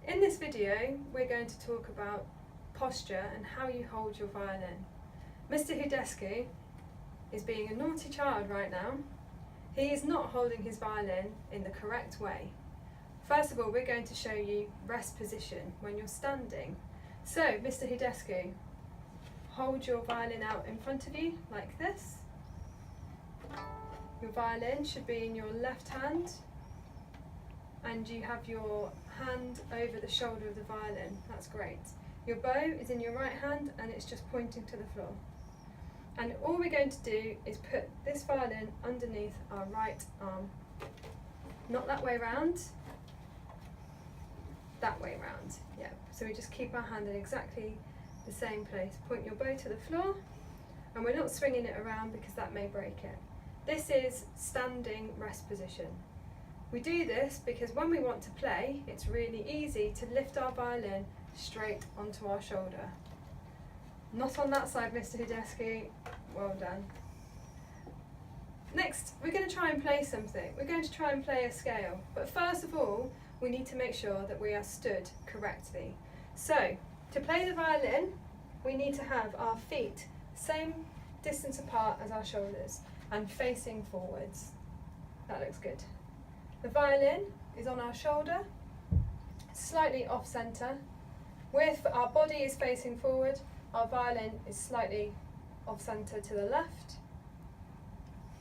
In this video, we're going to talk about posture and how you hold your violin. Mr. Hudescu is being a naughty child right now. He is not holding his violin in the correct way. First of all, we're going to show you rest position when you're standing. So, Mr. Hudescu, hold your violin out in front of you like this. Your violin should be in your left hand, and you have your hand over the shoulder of the violin. That's great. Your bow is in your right hand and it's just pointing to the floor. And all we're going to do is put this violin underneath our right arm. Not that way round, that way round. Yeah. So we just keep our hand in exactly the same place. Point your bow to the floor, and we're not swinging it around because that may break it. This is standing rest position. We do this because when we want to play, it's really easy to lift our violin straight onto our shoulder. Not on that side, Mr. Hudescu. Well done. Next, we're going to try and play something. We're going to try and play a scale. But first of all, we need to make sure that we are stood correctly. So, to play the violin, we need to have our feet same distance apart as our shoulders and facing forwards. That looks good. The violin is on our shoulder, slightly off centre. Our body is facing forward, our violin is slightly off centre to the left,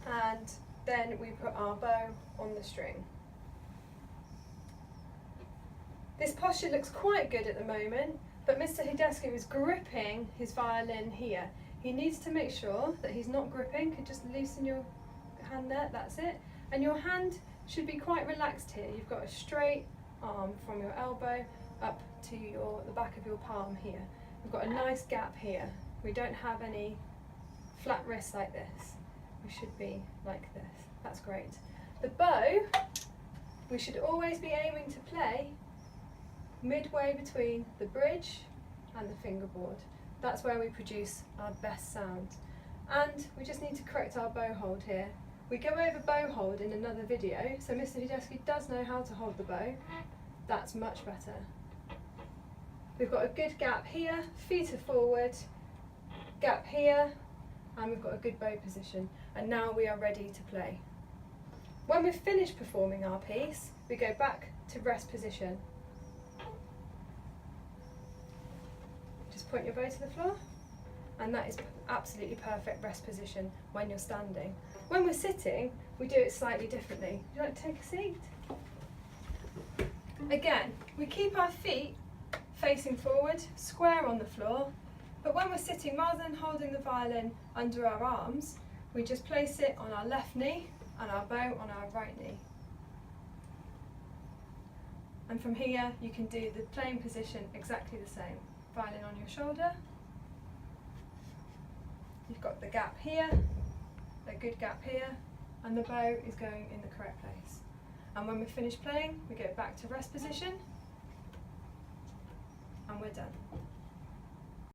and then we put our bow on the string. This posture looks quite good at the moment, but Mr. Hudescu is gripping his violin here. He needs to make sure that he's not gripping. Could just loosen your hand there, that's it. And your hand should be quite relaxed here. You've got a straight arm from your elbow up to the back of your palm here. We've got a nice gap here. We don't have any flat wrists like this. We should be like this. That's great. The bow, we should always be aiming to play midway between the bridge and the fingerboard. That's where we produce our best sound. And we just need to correct our bow hold here. We go over bow hold in another video, so Mr. Hudescu does know how to hold the bow. That's much better. We've got a good gap here, feet are forward, gap here, and we've got a good bow position. And now we are ready to play. When we've finished performing our piece, we go back to rest position. Just point your bow to the floor, and that is absolutely perfect rest position when you're standing. When we're sitting, we do it slightly differently. Would you like to take a seat? Again, we keep our feet facing forward, square on the floor, but when we're sitting, rather than holding the violin under our arms, we just place it on our left knee and our bow on our right knee. And from here, you can do the playing position exactly the same. Violin on your shoulder. You've got the gap here, a good gap here, and the bow is going in the correct place. And when we're finished playing, we go back to rest position, and we're done.